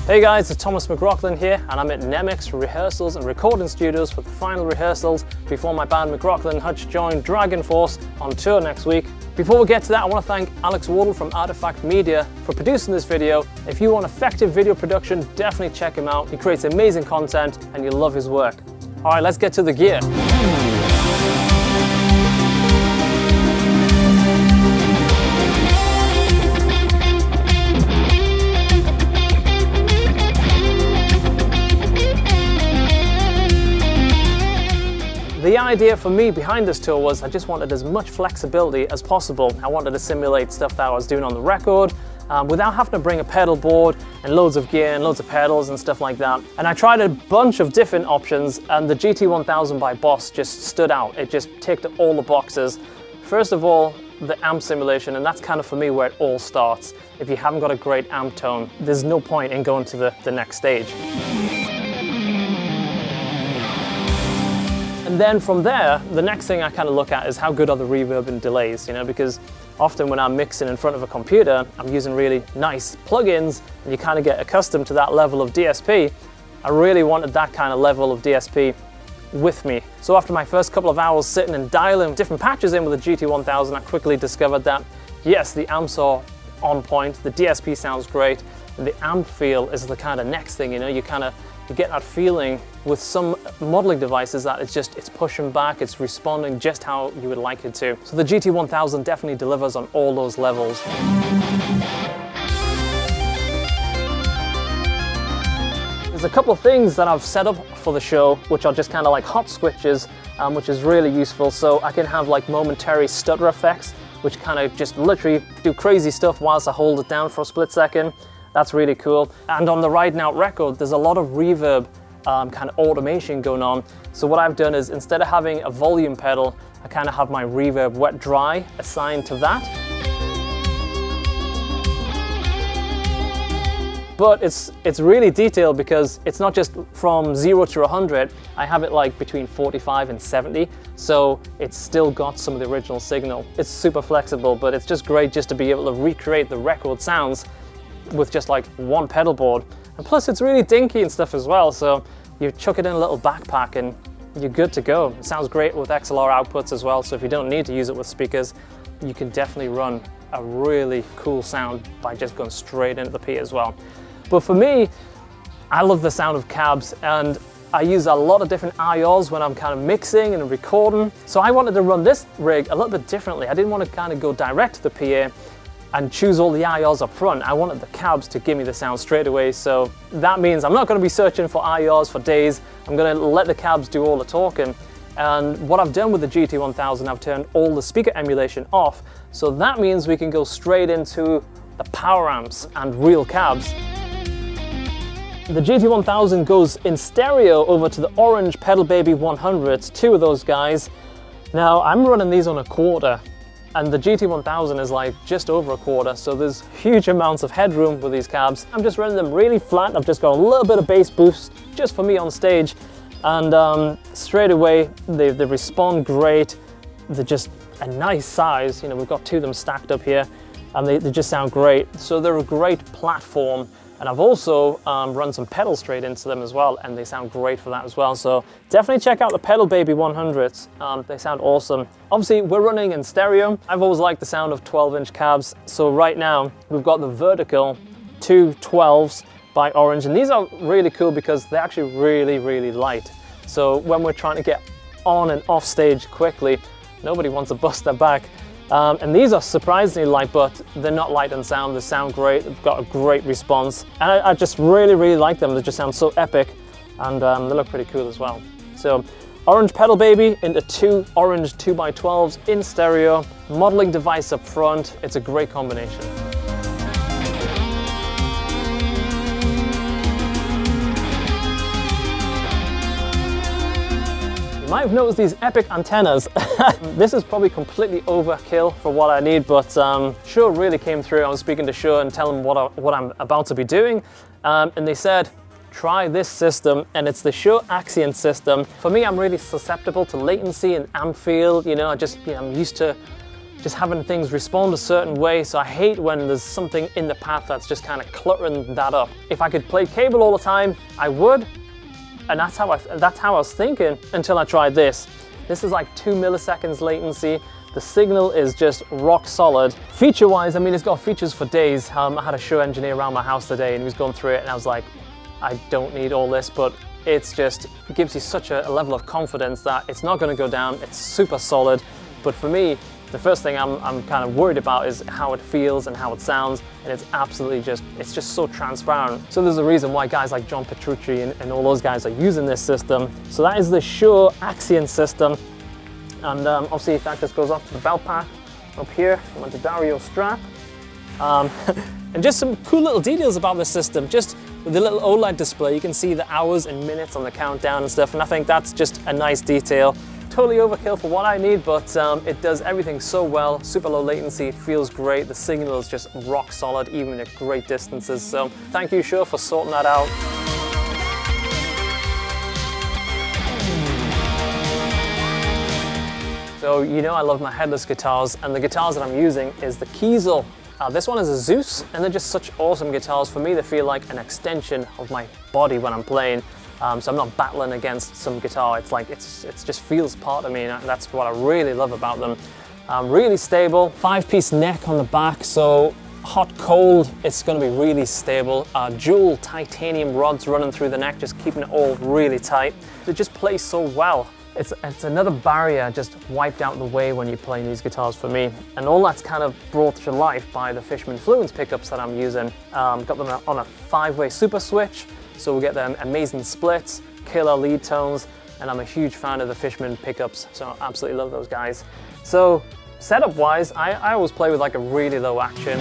Hey guys, it's Thomas McRocklin here, and I'm at Nemix rehearsals and recording studios for the final rehearsals before my band McRocklin and Hutch join Dragon Force on tour next week. Before we get to that, I want to thank Alex Wardle from Artifact Media for producing this video. If you want effective video production, definitely check him out. He creates amazing content and you'll love his work. All right, let's get to the gear. The idea for me behind this tour was I just wanted as much flexibility as possible. I wanted to simulate stuff that I was doing on the record without having to bring a pedal board and loads of gear and loads of pedals and stuff like that. And I tried a bunch of different options, and the GT1000 by Boss just stood out. It just ticked all the boxes. First of all, the amp simulation, and that's kind of for me where it all starts. If you haven't got a great amp tone, there's no point in going to the next stage. And then from there, the next thing I kind of look at is how good are the reverb and delays, you know, because often when I'm mixing in front of a computer, I'm using really nice plugins and you kind of get accustomed to that level of DSP. I really wanted that kind of level of DSP with me. So after my first couple of hours sitting and dialing different patches in with the GT1000, I quickly discovered that, yes, the amps are on point, the DSP sounds great, and the amp feel is the kind of next thing, you know, you get that feeling with some modeling devices that it's pushing back, it's responding just how you would like it to. So the GT1000 definitely delivers on all those levels. There's a couple of things that I've set up for the show, which are just kind of like hot switches, which is really useful. So I can have like momentary stutter effects, which kind of just literally do crazy stuff whilst I hold it down for a split second. That's really cool. And on the Riding Out record, there's a lot of reverb kind of automation going on. So what I've done is, instead of having a volume pedal, I kind of have my reverb wet dry assigned to that. But it's really detailed because it's not just from 0 to 100, I have it like between 45 and 70, so it's still got some of the original signal. It's super flexible, but it's just great just to be able to recreate the record sounds with just like one pedal board. And plus it's really dinky and stuff as well, so you chuck it in a little backpack and you're good to go. It sounds great with XLR outputs as well, so if you don't need to use it with speakers, you can definitely run a really cool sound by just going straight into the P as well. But for me, I love the sound of cabs, and I use a lot of different IRs when I'm kind of mixing and recording. So I wanted to run this rig a little bit differently. I didn't want to kind of go direct to the PA and choose all the IRs up front. I wanted the cabs to give me the sound straight away. So that means I'm not going to be searching for IRs for days. I'm going to let the cabs do all the talking. And what I've done with the GT1000, I've turned all the speaker emulation off. So that means we can go straight into the power amps and real cabs. The GT1000 goes in stereo over to the orange Pedal Baby 100s, two of those guys. Now I'm running these on a quarter, and the GT1000 is like just over a quarter, so there's huge amounts of headroom with these cabs. I'm just running them really flat. I've just got a little bit of bass boost just for me on stage, and straight away they respond great. They're just a nice size. You know, we've got two of them stacked up here, and they just sound great. So they're a great platform. And I've also run some pedals straight into them as well, and they sound great for that as well. So definitely check out the Pedal Baby 100s. They sound awesome. Obviously, we're running in stereo. I've always liked the sound of 12-inch cabs. So right now, we've got the vertical 2 12s by Orange, and these are really cool because they're actually really, really light. So when we're trying to get on and off stage quickly, nobody wants to bust their back. And these are surprisingly light, but they're not light in sound. They sound great. They've got a great response. And I just really, really like them. They just sound so epic, and they look pretty cool as well. So Orange Pedal Baby into two orange 2x12s in stereo, modeling device up front. It's a great combination. You might have noticed these epic antennas. This is probably completely overkill for what I need, but Shure really came through. I was speaking to Shure and telling them what I'm about to be doing, and they said, try this system, and it's the Shure Axient system. For me, I'm really susceptible to latency and amp feel. You know, I'm used to just having things respond a certain way. So I hate when there's something in the path that's just kind of cluttering that up. If I could play cable all the time, I would. And that's how I was thinking until I tried this. This is like 2 milliseconds latency. The signal is just rock solid. Feature-wise, I mean, it's got features for days. I had a show engineer around my house today and he was going through it and I was like, I don't need all this, but it gives you such a level of confidence that it's not going to go down. It's super solid. But for me, the first thing I'm kind of worried about is how it feels and how it sounds, and it's absolutely it's just so transparent. So there's a reason why guys like John Petrucci and all those guys are using this system. So that is the Shure Axion system, and obviously that just goes off to the belt pack up here on the D'Addario strap. And just some cool little details about this system. Just with the little OLED display, you can see the hours and minutes on the countdown and stuff, and I think that's just a nice detail. Totally overkill for what I need, but it does everything so well. Super low latency, it feels great. The signal is just rock solid, even at great distances. So thank you, Shure, for sorting that out. So you know I love my headless guitars, and the guitars that I'm using is the Kiesel. This one is a Zeus, and they're just such awesome guitars. For me, they feel like an extension of my body when I'm playing. So I'm not battling against some guitar. It's like, it just feels part of me, and that's what I really love about them. Really stable, 5-piece neck on the back, so hot, cold, it's gonna be really stable. Dual titanium rods running through the neck, just keeping it all really tight. It just plays so well. It's another barrier just wiped out the way when you're playing these guitars for me. And all that's kind of brought to life by the Fishman Fluence pickups that I'm using. Got them on a 5-way super switch. So we'll get them amazing splits, killer lead tones, and I'm a huge fan of the Fishman pickups, so I absolutely love those guys. So setup wise, I always play with like a really low action.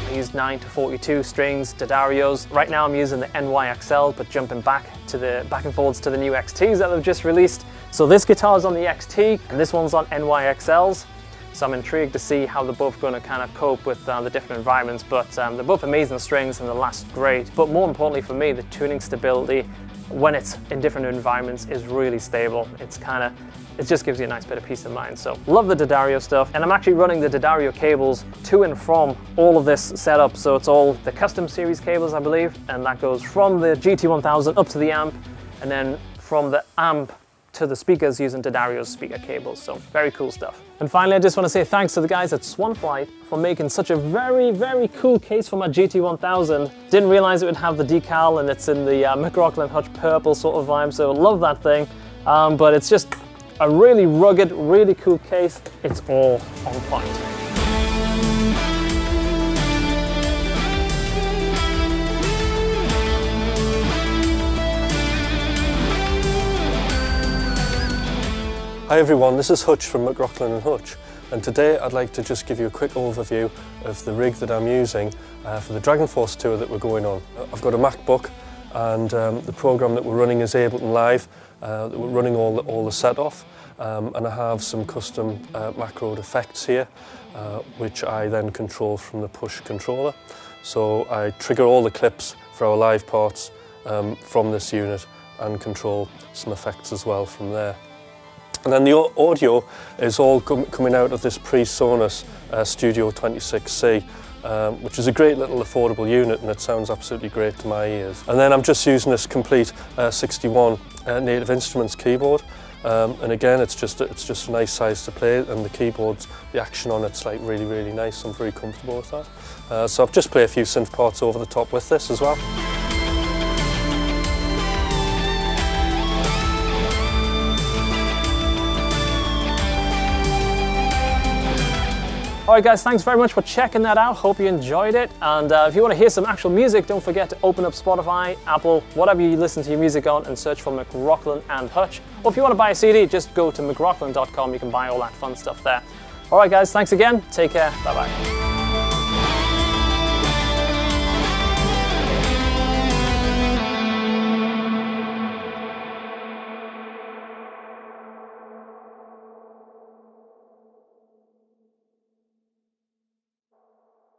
I use 9 to 42 strings, D'Addarios. Right now I'm using the NYXL, but jumping back and forwards to the new XTs that they've just released. So this guitar is on the XT, and this one's on NYXLs. So I'm intrigued to see how they're both going to kind of cope with the different environments, but they're both amazing strings and they last great. But more importantly for me, the tuning stability when it's in different environments is really stable. It just gives you a nice bit of peace of mind. So love the D'Addario stuff, and I'm actually running the D'Addario cables to and from all of this setup. So it's all the custom series cables, I believe, and that goes from the GT1000 up to the amp, and then from the amp to the speakers using D'Addario's speaker cables. So very cool stuff. And finally, I just want to say thanks to the guys at Swanflight for making such a very, very cool case for my GT1000. Didn't realize it would have the decal, and it's in the McRocklin Hutch purple sort of vibe, so love that thing. But it's just a really rugged, really cool case. It's all on point. Hi everyone, this is Hutch from McRocklin and Hutch, and today I'd like to just give you a quick overview of the rig that I'm using for the Dragon Force tour that we're going on. I've got a MacBook, and the program that we're running is Ableton Live. We're running all the set off, and I have some custom macroed effects here, which I then control from the push controller. So I trigger all the clips for our live parts from this unit and control some effects as well from there. And then the audio is all coming out of this PreSonus Studio 26C, which is a great little affordable unit, and it sounds absolutely great to my ears. And then I'm just using this complete 61 Native Instruments keyboard, and again it's just a nice size to play, and the keyboards, the action on it's like really, really nice. I'm very comfortable with that. So I've just played a few synth parts over the top with this as well. Alright guys, thanks very much for checking that out. Hope you enjoyed it. And if you want to hear some actual music, don't forget to open up Spotify, Apple, whatever you listen to your music on, and search for McRocklin and Hutch. Or if you want to buy a CD, just go to McRocklin.com. You can buy all that fun stuff there. Alright guys, thanks again. Take care. Bye bye.